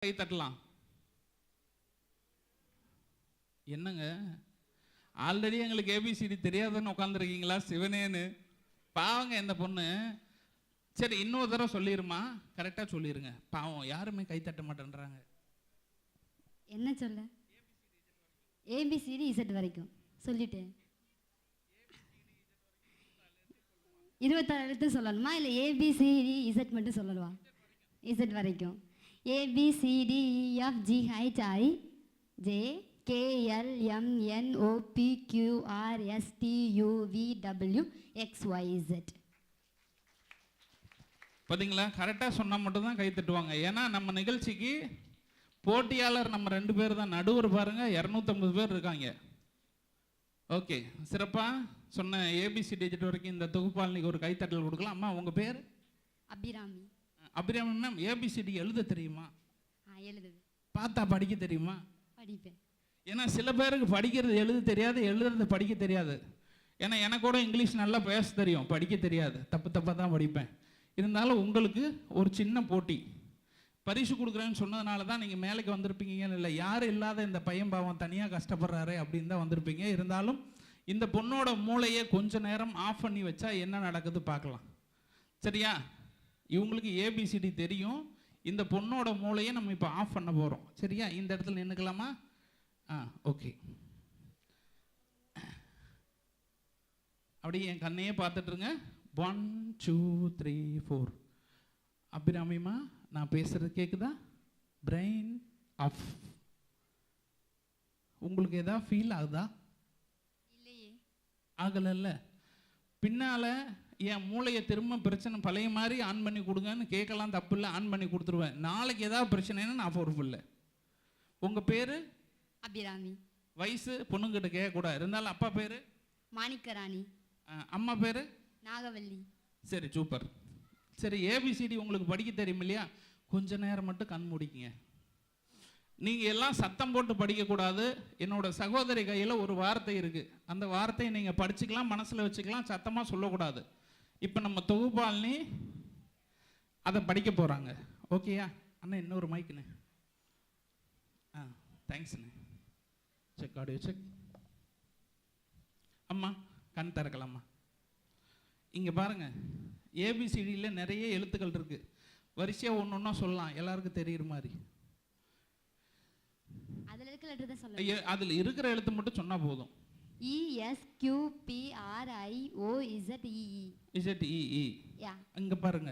கை தட்டலாம். என்னங்க ஆல்ரெடி எங்களுக்கு ஏபிசிடி தெரியாதுன்னு உட்காந்துருக்கீங்களா சிவனேன்னு? பாவங்க இந்த பொண்ணு. சரி இன்னொரு தடவை சொல்லிருமா, கரெக்டாக சொல்லிருங்க. பாவம் யாருமே கை தட்ட மாட்டேன்றாங்க. என்ன சொல்ல? ஏபிசிடி இசட் வரைக்கும் சொல்லிட்டேன். 26 எழுத்து சொல்லணுமா இல்லை ஏபிசிடி இசட் மட்டும் சொல்லணுமா? இசட் வரைக்கும். A B C D F G H I J K L M N O P Q R S T U V W X Y Z. பார்த்தீங்களா? கரெக்டாக சொன்னால் மட்டும்தான் கை தட்டுவாங்க. ஏன்னா நம்ம நிகழ்ச்சிக்கு போட்டியாளர் நம்ம 2 பேர் தான். நடுவர் பாருங்க 250 பேர் இருக்காங்க. ஓகே, சிறப்பாக சொன்ன ஏபிசி டிஜிட் வரைக்கும் இந்த தொகுப்பாளனுக்கு ஒரு கைத்தட்டல் கொடுக்கலாம். அம்மா உங்கள் பேர்? அபிராமி. அபிராமி மேம், ஏபிசிடி எழுத தெரியுமா? எழுதுது. பார்த்தா படிக்க தெரியுமா? படிப்பேன். ஏன்னா சில பேருக்கு படிக்கிறது எழுத தெரியாது, எழுதுறது படிக்க தெரியாது. ஏன்னா எனக்கு கூட இங்கிலீஷ் நல்லா பேச தெரியும், படிக்க தெரியாது, தப்பாக தான் படிப்பேன். இருந்தாலும் உங்களுக்கு ஒரு சின்ன போட்டி, பரிசு கொடுக்குறேன்னு சொன்னதுனால தான் நீங்கள் மேலைக்கு வந்திருப்பீங்கன்னு இல்லை. யாரும் இல்லாத இந்த பையன் பாவம் தனியாக கஷ்டப்படுறாரு அப்படின்னு தான் வந்திருப்பீங்க. இருந்தாலும் இந்த பொண்ணோட மூளையை கொஞ்ச நேரம் ஆஃப் பண்ணி வச்சா என்ன நடக்குது பார்க்கலாம். சரியா? இவங்களுக்கு ஏபிசிடி தெரியும். இந்த பொண்ணோட மூளையை நம்ம இப்போ ஆஃப் பண்ண போகிறோம். சரியா? இந்த இடத்துல நின்றுக்கலாமா? ஓகே. அப்படியே என் கண்ணையே பார்த்துட்ருங்க. 1 2 3 4. அபிராமிமா, நான் பேசுறது கேட்குதா? Brain off. உங்களுக்கு எதாவது ஃபீல் ஆகுதா? இல்லையே. ஆகலைல்ல. பின்னால் என் மூளையை திரும்ப பிரச்சனை பழைய மாதிரி ஆன் பண்ணி கொடுங்கன்னு கேட்கலாம், தப்பு இல்லை, ஆன் பண்ணி கொடுத்துருவேன். நாளைக்கு ஏதாவது பிரச்சனைன்னு நான் பொறுப்பு இல்லை. உங்கள் பேர்? அபிராமி. வயசு பொண்ணுங்கிட்ட கேட்கக்கூடாது. இருந்தாலும் அப்பா பேர்? மாணிக்கராணி. அம்மா பேர்? நாகவல்லி. சரி, சூப்பர். சரி, ஏபிசிடி உங்களுக்கு படிக்க தெரியும் இல்லையா? கொஞ்ச நேரம் மட்டும் கண் மூடிக்குங்க. நீங்கள் எல்லாம் சத்தம் போட்டு படிக்கக்கூடாது. என்னோட சகோதரி கையில் ஒரு வார்த்தை இருக்குது. அந்த வார்த்தையை நீங்கள் படிச்சுக்கலாம், மனசில் வச்சுக்கலாம், சத்தமாக சொல்லக்கூடாது. இப்போ நம்ம தொகுப்பாளினி அதை படிக்க போகிறாங்க. ஓகேயா அண்ணா? இன்னொரு மைக்குண்ணே. தேங்க்ஸ்ண்ணே. Check audio check. அம்மா கண் திறக்கலாம்மா. இங்கே பாருங்கள், ஏபிசிடியில் நிறைய எழுத்துக்கள் இருக்குது. வரிசையாக ஒன்று ஒன்றா சொல்லலாம், எல்லாருக்கும் தெரிகிற மாதிரி. அதில் இருக்கிற எழுத்து மட்டும் சொன்னால் போதும். ESQPRIOZEE. இங்கே பாருங்க,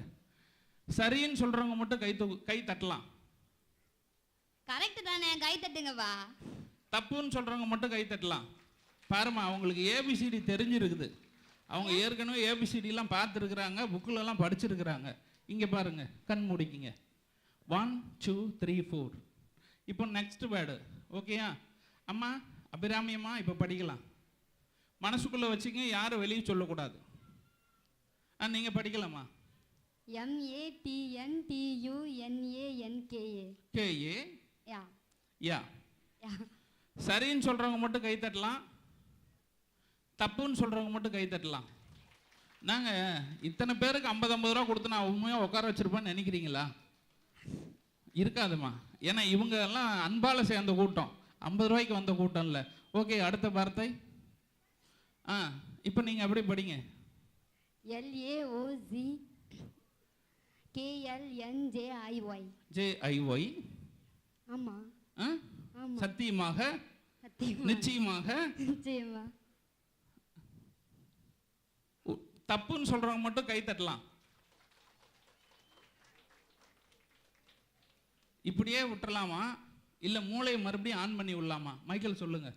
சரின்னு சொல்கிறவங்க மட்டும் கை தட்டலாம். கரெக்ட் தானே? கை தட்டுங்கப்பா. தப்புன்னு சொல்கிறவங்க மட்டும் கை தட்டலாம். பாருமா, அவங்களுக்கு ஏபிசிடி தெரிஞ்சிருக்குது. அவங்க ஏற்கனவே ஏபிசிடிலாம் பார்த்துருக்குறாங்க, புக்கிலலாம் படிச்சிருக்கிறாங்க. இங்கே பாருங்க, கண் மூடிக்கிங்க. 1 2 3 4. இப்போ நெக்ஸ்ட் வேர்டு. ஓகேயா அம்மா? அபிராமி அம்மா இப்போ படிக்கலாம். மனசுக்குள்ளே வச்சுங்க, யாரும் வெளியே சொல்லக்கூடாது. நீங்கள் படிக்கலாமா? MATNTUNANKA. யா. சரின்னு சொல்கிறவங்க மட்டும் கை தட்டலாம், தப்புன்னு சொல்கிறவங்க மட்டும் கை தட்டலாம். நாங்கள் இத்தனை பேருக்கு 50 ரூபா கொடுத்து நான் உண்மையாக உட்கார வச்சுருப்பேன்னு நினைக்கிறீங்களா? இருக்காதுமா. ஏன்னா இவங்க எல்லாம் அன்பால் சேர்ந்த கூட்டம், 50 ரூபாய்க்கு வந்த கூட்டம் இல்லை. ஓகே, அடுத்த வார்த்தை. இப்போ நீங்கள் எப்படி படிங்க? LAOZKLNJIY. ஆமாம். சத்தியமாக, நிச்சயமாக. தப்புன்னு சொல்றவங்க மட்டும் கை தட்டலாம். இப்படியே விட்டுறலாமா இல்ல மூளையை மறுபடியும் ஆன் பண்ணி விடலாமா? மைக்கேல் சொல்லுங்க.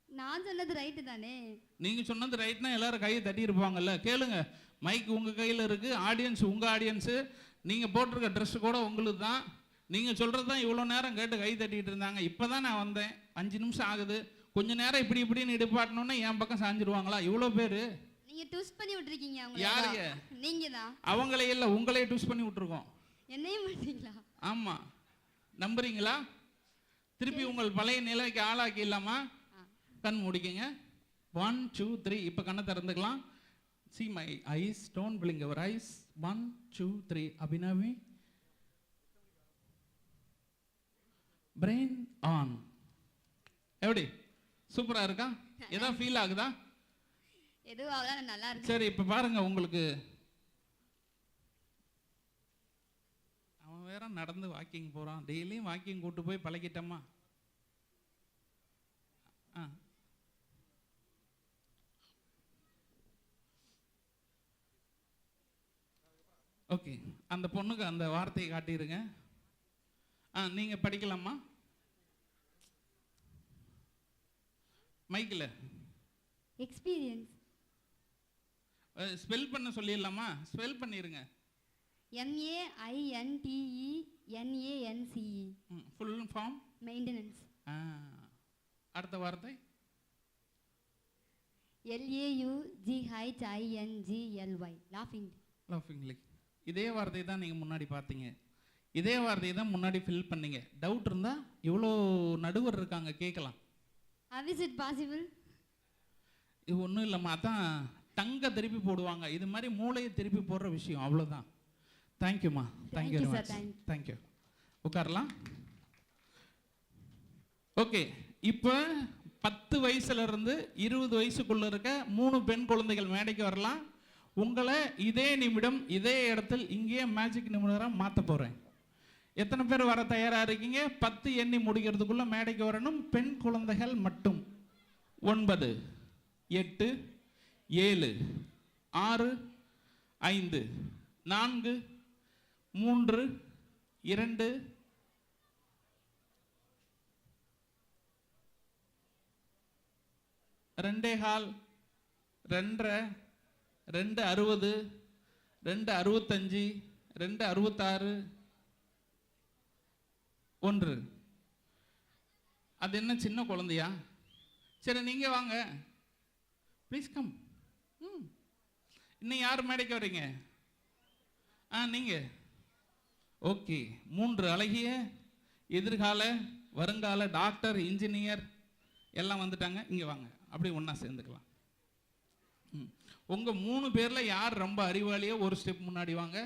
நான் சொன்னது ரைட்டு தானே? நீங்க சொன்னது ரைட்னா எல்லாரும் கையை தட்டி இருப்பாங்கல்ல. கேளுங்க, மைக் உங்க கையில் இருக்கு, ஆடியன்ஸ் உங்க ஆடியன்ஸு, நீங்க போட்டிருக்க ட்ரெஸ் கூட உங்களுக்கு தான். நீங்க சொல்றது தான் இவ்வளோ நேரம் கேட்டு கை தட்டிட்டு இருந்தாங்க. இப்போதான் நான் வந்தேன், 5 நிமிஷம் ஆகுது. கொஞ்ச நேரம் இப்படி இப்படின்னு இடுப்பாட்டணும்னா என் பக்கம் சாஞ்சிருவாங்களா? இவ்வளோ பேர் நீங்க ட்விஸ்ட் பண்ணி விட்டுருக்கீங்க. யாருங்க? நீங்க தான். அவங்களே இல்லை, உங்களே ட்விஸ்ட் பண்ணி விட்டுருக்கோம். என்னையும் மாட்டீங்களா? ஆமா, நம்புறீங்களா? திருப்பி உங்கள் பழைய நிலைக்கு ஆளாக்கிடலாமா? கண் முடிக்கங்க. 1 2 3. இப்போ கண்ணை திறந்துக்கலாம். See my eyes, don't blink your eyes. 1 2 3. Abhinavi brain on. எப்படி சூப்பரா இருக்கா? ஏதோ ஃபீல் ஆகுதா? எதுவும் ஆகலாம், நல்லா இருக்கு. சரி, இப்ப பாருங்க, உங்களுக்கு அவன் வேற நடந்து வாக்கிங் போறான். டெய்லியும் வாக்கிங் கூட்டு போய் பழகிட்டோமா? ஓகே, அந்த பொண்ணுக்கு அந்த வார்த்தையை காட்டிடுங்க. நீங்க படிக்கலாமா? மைக்கில் எக்ஸ்பீரியன்ஸ். ஸ்பெல் பண்ண சொல்லிடலாமா? ஸ்பெல் பண்ணிருங்க. MAINTENANCE. Full form maintenance. அடுத்த வார்த்தை LAUGHINGLY. லாஃபிங். லாஃபிங்லி. இதே வார்த்தையை தான் நீங்கள் முன்னாடி பார்த்தீங்க. இதே வார்த்தையை தான் முன்னாடி ஃபில் பண்ணீங்க. டவுட் இருந்தால் இவ்வளோ நடுவர் இருக்காங்க, கேட்கலாம். How is it possible? இது ஒன்றும் இல்லைம்மா, அதான் டங்கை திருப்பி போடுவாங்க. இது மாதிரி மூளையை திருப்பி போடுற விஷயம், அவ்வளோதான். தேங்க்யூம்மா. Thank you very much. தேங்க்யூ. உட்காரலாம். ஓகே, இப்போ 10 வயசுலேருந்து 20 வயசுக்குள்ளே இருக்க 3 பெண் குழந்தைகள் மேடைக்கு வரலாம். உங்களை இதே நிமிடம் இதே இடத்தில் இங்கேயே மேஜிக் நிமிடம் மாற்ற போகிறேன். எத்தனை பேர் வர தயாராக இருக்கீங்க? 10 எண்ணி முடிக்கிறதுக்குள்ளே மேடைக்கு வரணும். பெண் குழந்தைகள் மட்டும். 9 8 7 6 5 4 3 2 2.25 2.5 2.60 2.65 2.66 1. அது என்ன சின்ன குழந்தையா? சரி, நீங்க வாங்க, ப்ளீஸ் கம். இன்னும் யார் மேடைக்கு வரீங்க? நீங்க. ஓகே, 3 அழகிய எதிர்கால வருங்கால டாக்டர், இன்ஜினியர் எல்லாம் வந்துட்டாங்க. இங்கே வாங்க, அப்படியே ஒன்றா சேர்ந்துக்கலாம். உங்கள் 3 பேரில் யார் ரொம்ப அறிவாளியோ ஒரு ஸ்டெப் முன்னாடி வாங்க.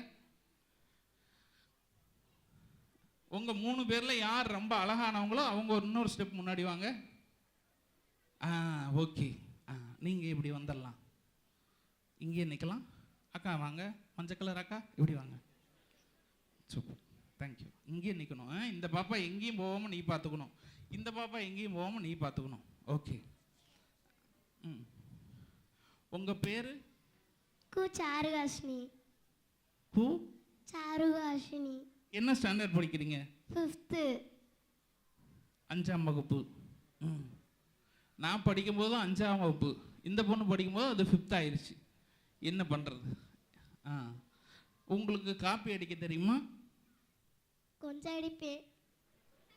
உங்கள் 3 பேரில் யார் ரொம்ப அழகானவங்களோ அவங்க இன்னொரு ஸ்டெப் முன்னாடி வாங்க. ஓகே, நீங்கள் இப்படி வந்துடலாம். இங்கே நிற்கலாம். அக்கா வாங்க, மஞ்சள் கலர் அக்கா, இப்படி வாங்க. Super, thank you. இங்கேயே நிற்கணும். இந்த பாப்பா எங்கேயும் போகாமல் நீ பார்த்துக்கணும். இந்த பாப்பா எங்கேயும் போகாமல் நீ பார்த்துக்கணும். ஓகே. உங்கள் பேர்? கு சாருகாஷினி. கு சாருகாஷினி. என்ன ஸ்டாண்டர்ட் படிக்கிறீங்க? 5th. 5ஆம் வகுப்பு. நான் படிக்கும்போது 5ஆம் வகுப்பு. இந்த பொண்ணு படிக்கும்போது அது 5th ஆயிடுச்சு. என்ன பண்ணுறது? உங்களுக்கு காப்பி அடிக்க தெரியுமா? கொஞ்சம் அடிப்பேன்.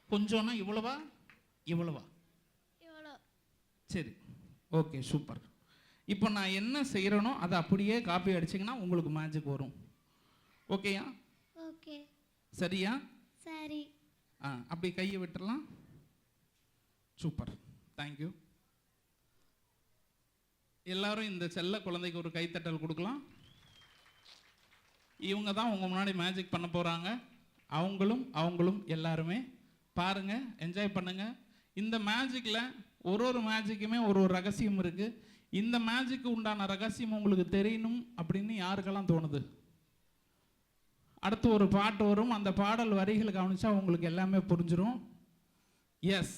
கொஞ்சம்னா இவ்வளவா? இவ்வளவா? இவ்வளோ. சரி, ஓகே, சூப்பர். இப்போ நான் என்ன செய்கிறேனோ அதை அப்படியே காப்பி அடிச்சிங்கன்னா உங்களுக்கு மேஜிக் வரும். ஓகேயா? ஓகே. சரியா? சரி. அப்படி கையை விட்டுறலாம். Super, thank you. எல்லாரும் இந்த செல்ல குழந்தைக்கு ஒரு கைத்தட்டல் கொடுக்கலாம். இவங்க தான் உங்கள் முன்னாடி மேஜிக் பண்ண போகிறாங்க. அவங்களும் எல்லாருமே பாருங்க, என்ஜாய் பண்ணுங்க. இந்த மேஜிக்கில் ஒரு மேஜிக்குமே ஒரு ரகசியம் இருக்குது. இந்த மேஜிக்கு உண்டான ரகசியம் உங்களுக்கு தெரியணும் அப்படின்னு யாருக்கெல்லாம் தோணுது? அடுத்து ஒரு பாட்டு வரும், அந்த பாடல் வரிகளை கவனிச்சா உங்களுக்கு எல்லாமே புரிஞ்சிடும். எஸ்,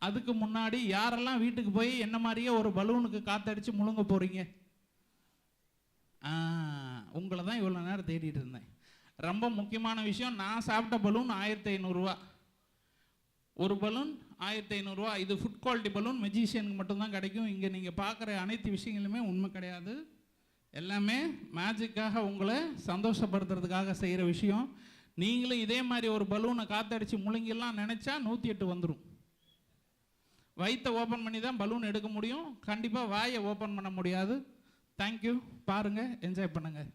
அதுக்கு முன்னாடி யாரெல்லாம் வீட்டுக்கு போய் என்ன மாதிரியே ஒரு பலூனுக்கு காத்தடிச்சு முழுங்க போறீங்க? உங்களை தான் இவ்வளோ நேரம் தேடிட்டு இருந்தேன். ரொம்ப முக்கியமான விஷயம், நான் சாப்பிட்ட பலூன் 1500 ரூபா. ஒரு பலூன் 1500 ரூபா. இது ஃபுட் குவாலிட்டி பலூன், மெஜிஷியனுக்கு மட்டும்தான் கிடைக்கும். இங்கே நீங்கள் பார்க்குற அனைத்து விஷயங்களுமே உண்மை கிடையாது. எல்லாமே மேஜிக்காக உங்களை சந்தோஷப்படுத்துறதுக்காக செய்கிற விஷயம். நீங்களும் இதே மாதிரி ஒரு பலூனை காத்தடிச்சு முழுங்கிலாம் நினச்சா 108 வந்துடும். வயிற்றை ஓப்பன் பண்ணி தான் பலூன் எடுக்க முடியும். கண்டிப்பாக வாயை ஓப்பன் பண்ண முடியாது. தேங்க்யூ. பாருங்கள், என்ஜாய் பண்ணுங்கள்.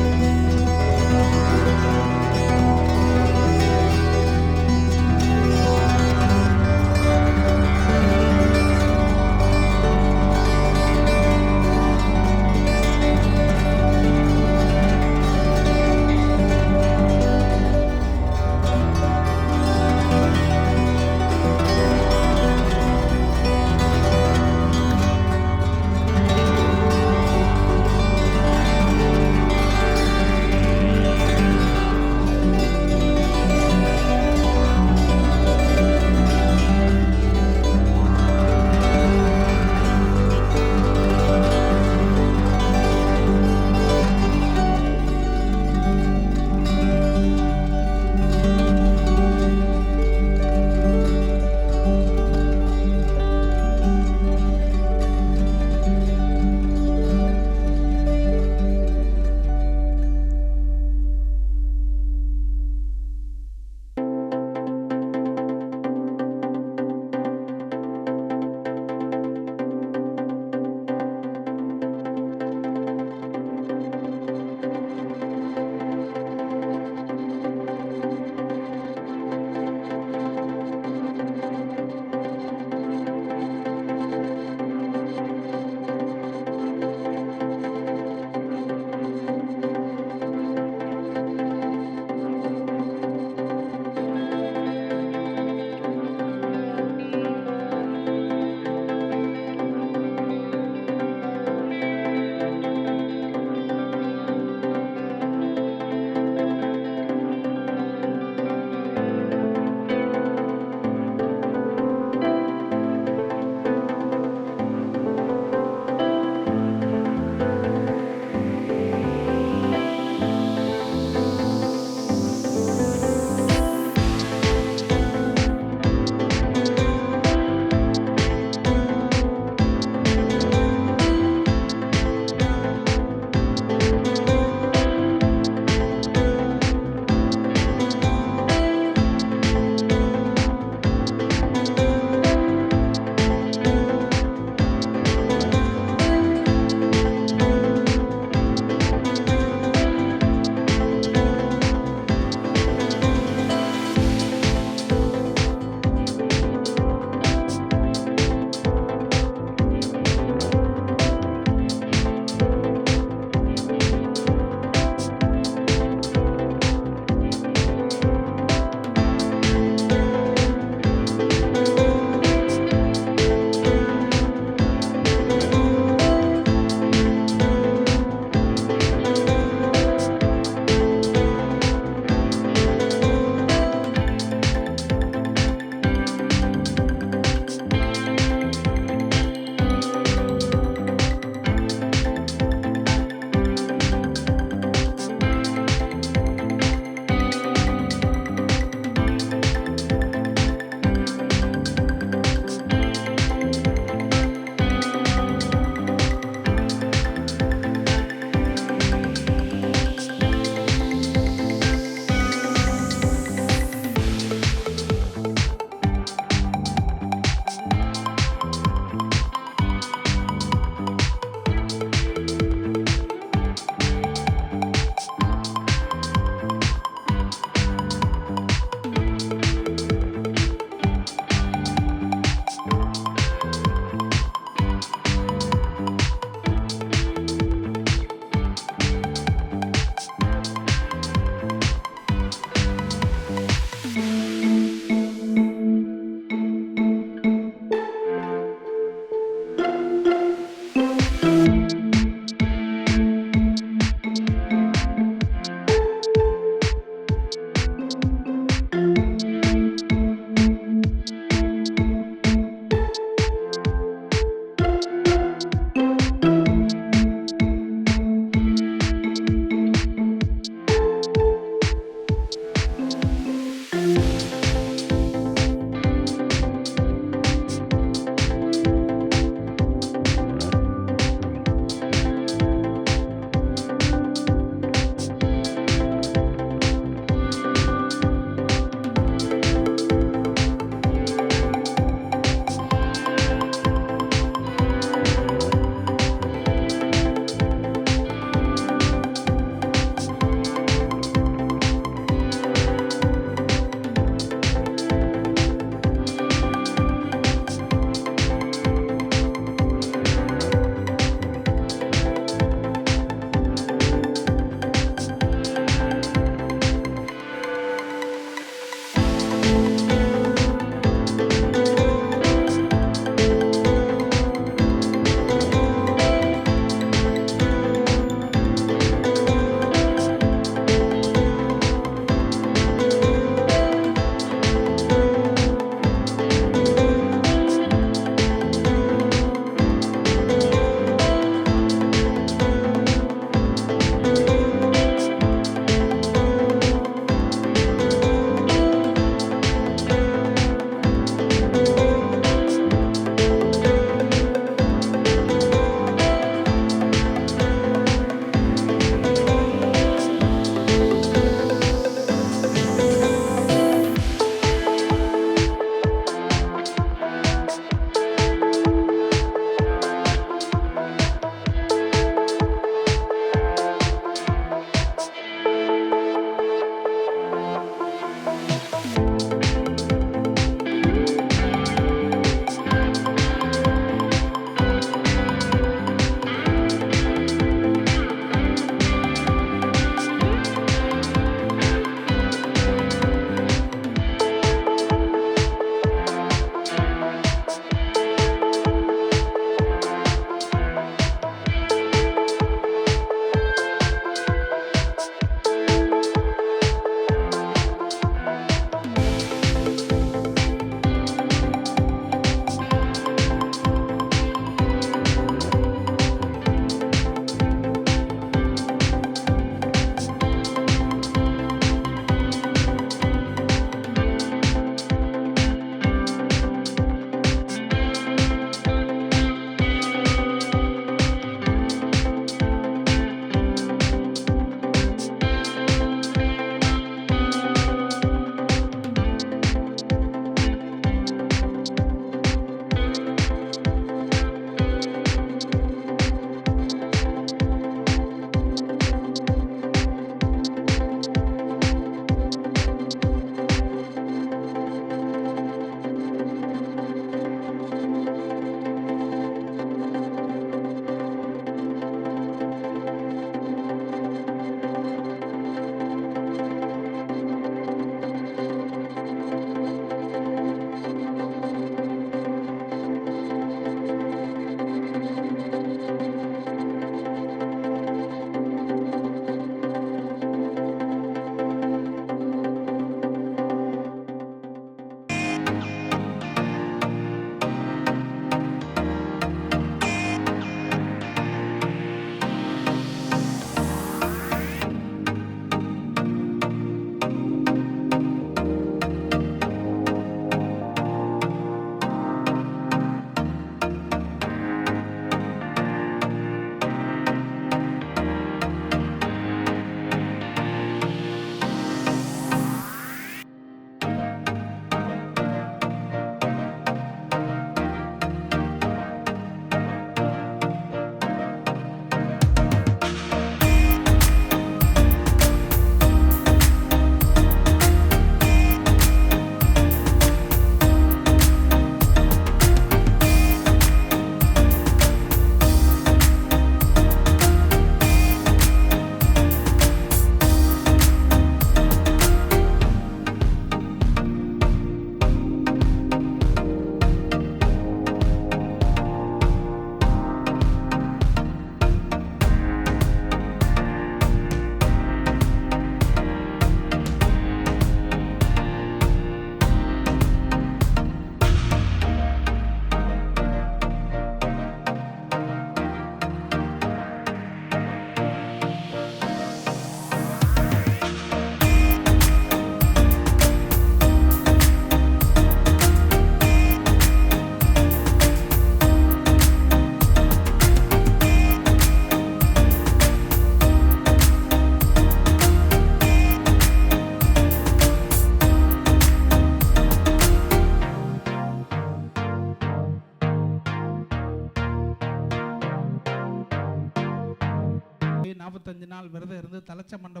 45 நாள் விரதம் இருந்து தலைச்ச மண்டை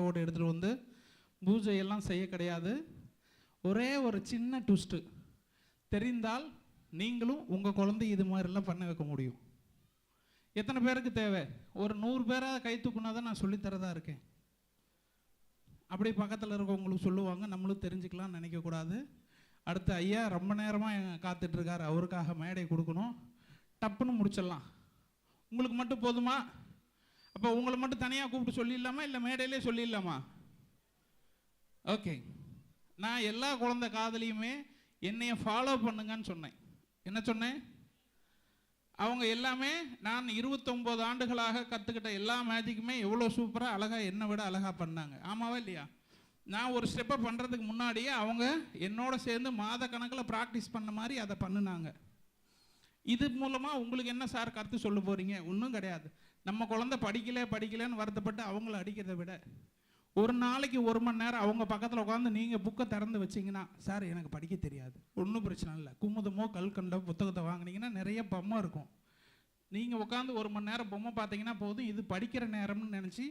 ஓடு எடுத்துகிட்டு வந்து பூஜையெல்லாம் செய்ய கிடையாது. ஒரே ஒரு சின்ன ட்விஸ்ட்டு தெரிந்தால் நீங்களும் உங்கள் குழந்தை இது மாதிரிலாம் பண்ண வைக்க முடியும். எத்தனை பேருக்கு தேவை? ஒரு 100 பேராக கை தூக்குனா தான் நான் சொல்லித்தரதா இருக்கேன். அப்படி பக்கத்தில் இருக்கவங்களுக்கு சொல்லுவாங்க, நம்மளும் தெரிஞ்சுக்கலாம்னு நினைக்கக்கூடாது. அடுத்து ஐயா ரொம்ப நேரமாக காத்துட்ருக்கார், அவருக்காக மேடை கொடுக்கணும். டப்புன்னு முடிச்சிடலாம். உங்களுக்கு மட்டும் போதுமா? அப்போ உங்களை மட்டும் தனியாக கூப்பிட்டு சொல்லிடலாமா, இல்லை மேடையிலே சொல்லிடலாமா? ஓகே. நான் எல்லா குழந்தை காதலியுமே என்னைய ஃபாலோ பண்ணுங்கன்னு சொன்னேன். என்ன சொன்னேன்? அவங்க எல்லாமே நான் 29 ஆண்டுகளாக கற்றுக்கிட்ட எல்லா மேஜிக்குமே எவ்வளோ சூப்பராக அழகாக என்னை விட அழகாக பண்ணாங்க. ஆமாவா இல்லையா? நான் ஒரு ஸ்டெப்பை பண்ணுறதுக்கு முன்னாடியே அவங்க என்னோட சேர்ந்து மாத கணக்கில் ப்ராக்டிஸ் பண்ண மாதிரி அதை பண்ணினாங்க. இது மூலமாக உங்களுக்கு என்ன சார் கருத்து சொல்ல போகிறீங்க? ஒன்றும் கிடையாது. நம்ம குழந்தை படிக்கலைன்னு வருத்தப்பட்டு அவங்கள அடிக்கிறத விட ஒரு நாளைக்கு 1 மணி நேரம் அவங்க பக்கத்தில் உட்காந்து நீங்கள் புக்கை திறந்து வச்சிங்கன்னா, சார் எனக்கு படிக்க தெரியாது, ஒன்றும் பிரச்சனை இல்லை, குமுதமோ கல்கண்டோ புத்தகத்தை வாங்கினீங்கன்னா நிறைய பொம்மை இருக்கும். நீங்கள் உட்காந்து 1 மணி நேரம் பொம்மை பார்த்தீங்கன்னா போதும், இது படிக்கிற நேரம்னு நினச்சி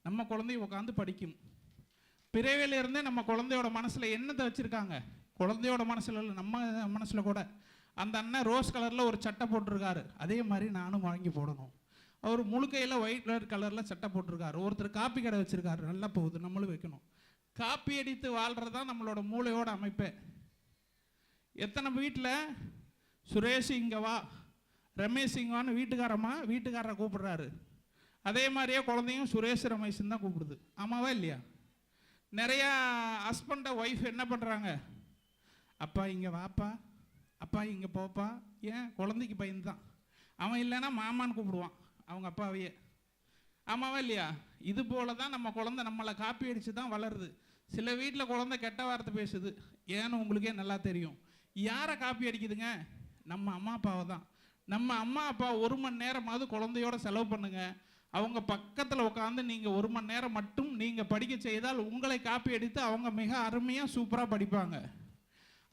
நம்ம குழந்தைய உட்காந்து படிக்கும். பிறவிலிருந்தே நம்ம குழந்தையோட மனசில் என்னத்தை வச்சுருக்காங்க? குழந்தையோட மனசில் இல்லை, நம்ம மனசில் கூட. அந்த அண்ணன் ரோஸ் கலரில் ஒரு சட்டை போட்டிருக்காரு, அதே மாதிரி நானும் வாங்கி போடணும். அவர் முழுக்கையில் ஒயிட் கலரில் சட்டை போட்டிருக்காரு. ஒருத்தர் காப்பி கடை வச்சுருக்காரு, நல்லா போகுது, நம்மளும் வைக்கணும். காப்பி அடித்து வாழ்கிறது தான் நம்மளோட மூளையோட அமைப்பே. எத்தனை வீட்டில் சுரேஷ் இங்கே வா, ரமேஷ் இங்கே வான்னு வீட்டுக்காரரை கூப்பிடுறாரு. அதே மாதிரியே குழந்தையும் சுரேஷ் ரமேஷன் தான் கூப்பிடுது. ஆமாவா இல்லையா? நிறையா ஹஸ்பண்டை ஒய்ஃப் என்ன பண்ணுறாங்க? அப்பா இங்கே வாப்பா, அப்பா இங்கே போப்பா. ஏன்? குழந்தைக்கு பயந்து தான். அவன் இல்லைன்னா மாமான்னு கூப்பிடுவான் அவங்க அப்பாவையே. ஆமாவா இல்லையா? இது போல தான் நம்ம குழந்தை நம்மளை காப்பி அடித்து தான் வளருது. சில வீட்டில் குழந்தை கெட்ட வார்த்தை பேசுது, ஏன்னு உங்களுக்கே நல்லா தெரியும். யாரை காப்பி அடிக்குதுங்க? நம்ம அம்மா அப்பாவை தான். நம்ம அம்மா அப்பா 1 மணி நேரமாவது குழந்தையோட செலவு பண்ணுங்க. அவங்க பக்கத்தில் உட்காந்து நீங்கள் 1 மணி நேரம் மட்டும் நீங்கள் படிக்க செய்தால் உங்களை காப்பி அடித்து அவங்க மிக அருமையாக சூப்பராக படிப்பாங்க.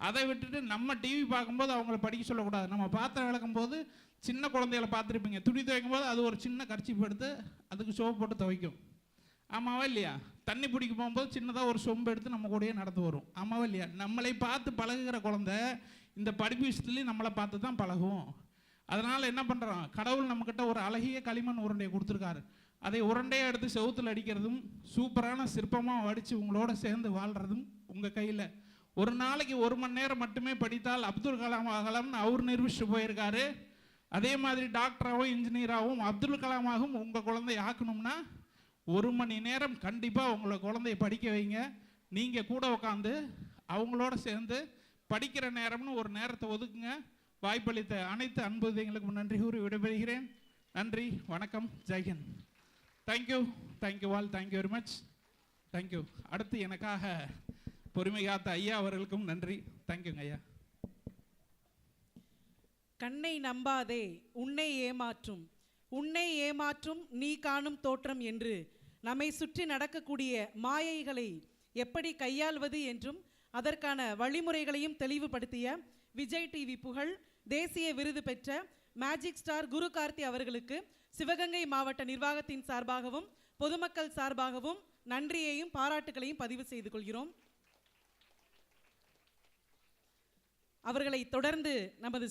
அதை விட்டுட்டு நம்ம டிவி பார்க்கும்போது அவங்கள படிக்க சொல்லக்கூடாது. நம்ம பாத்திரம் விளக்கும் போது சின்ன குழந்தைகளை பார்த்துருப்பீங்க, துணி துவைக்கும் போது அது ஒரு சின்ன கர்ச்சீப் எடுத்து அதுக்கு சோப்பு போட்டு துவைக்கும். ஆமாவா இல்லையா? தண்ணி பிடிக்க போகும்போது சின்னதாக ஒரு சொம்பு எடுத்து நம்ம கூடயே நடந்து வரும். ஆமாவா இல்லையா? நம்மளை பார்த்து பழகுகிற குழந்தை இந்த படிப்பு விஷயத்துலேயும் நம்மளை பார்த்து தான் பழகும். அதனால் என்ன பண்ணுறோம்? கடவுள் நம்மக்கிட்ட ஒரு அழகிய களிமண் உருண்டையை கொடுத்துருக்காரு. அதை உருண்டையாக எடுத்து செவுத்தில் அடிக்கிறதும் சூப்பரான சிற்பமாக வடித்து உங்களோட சேர்ந்து வாழ்கிறதும் உங்கள் கையில். ஒரு நாளைக்கு 1 மணி நேரம் மட்டுமே படித்தால் அப்துல் கலாம் ஆகலாம்னு அவர் நிரூபிச்சுட்டு போயிருக்காரு. அதே மாதிரி டாக்டராகவும் இன்ஜினியராகவும் அப்துல் கலாமாகவும் உங்கள் குழந்தைய ஆக்கணும்னா 1 மணி நேரம் கண்டிப்பாக உங்களை குழந்தைய படிக்க வைங்க. நீங்கள் கூட உட்காந்து அவங்களோட சேர்ந்து படிக்கிற நேரம்னு ஒரு நேரத்தை ஒதுக்குங்க. வாய்ப்பளித்த அனைத்து அன்பு இதயங்களுக்கும் நன்றி கூறி விடைபெறுகிறேன். நன்றி, வணக்கம், ஜெய்ஹிந்த். Thank you all, thank you very much, thank you. அடுத்து எனக்காக பொறுமை காத்த ஐயா அவர்களுக்கும் நன்றி. தேங்க்யூங்க ஐயா. கண்ணை நம்பாதே, உன்னை ஏமாற்றும் நீ காணும் தோற்றம் என்று நம்மை சுற்றி நடக்கக்கூடிய மாயைகளை எப்படி கையாள்வது என்றும் அதற்கான வழிமுறைகளையும் தெளிவுபடுத்திய விஜய் டிவி புகழ் தேசிய விருது பெற்ற மேஜிக் ஸ்டார் குரு கார்த்தி அவர்களுக்கு சிவகங்கை மாவட்ட நிர்வாகத்தின் சார்பாகவும் பொதுமக்கள் சார்பாகவும் நன்றியையும் பாராட்டுகளையும் பதிவு செய்து கொள்கிறோம். அவர்களை தொடர்ந்து நமது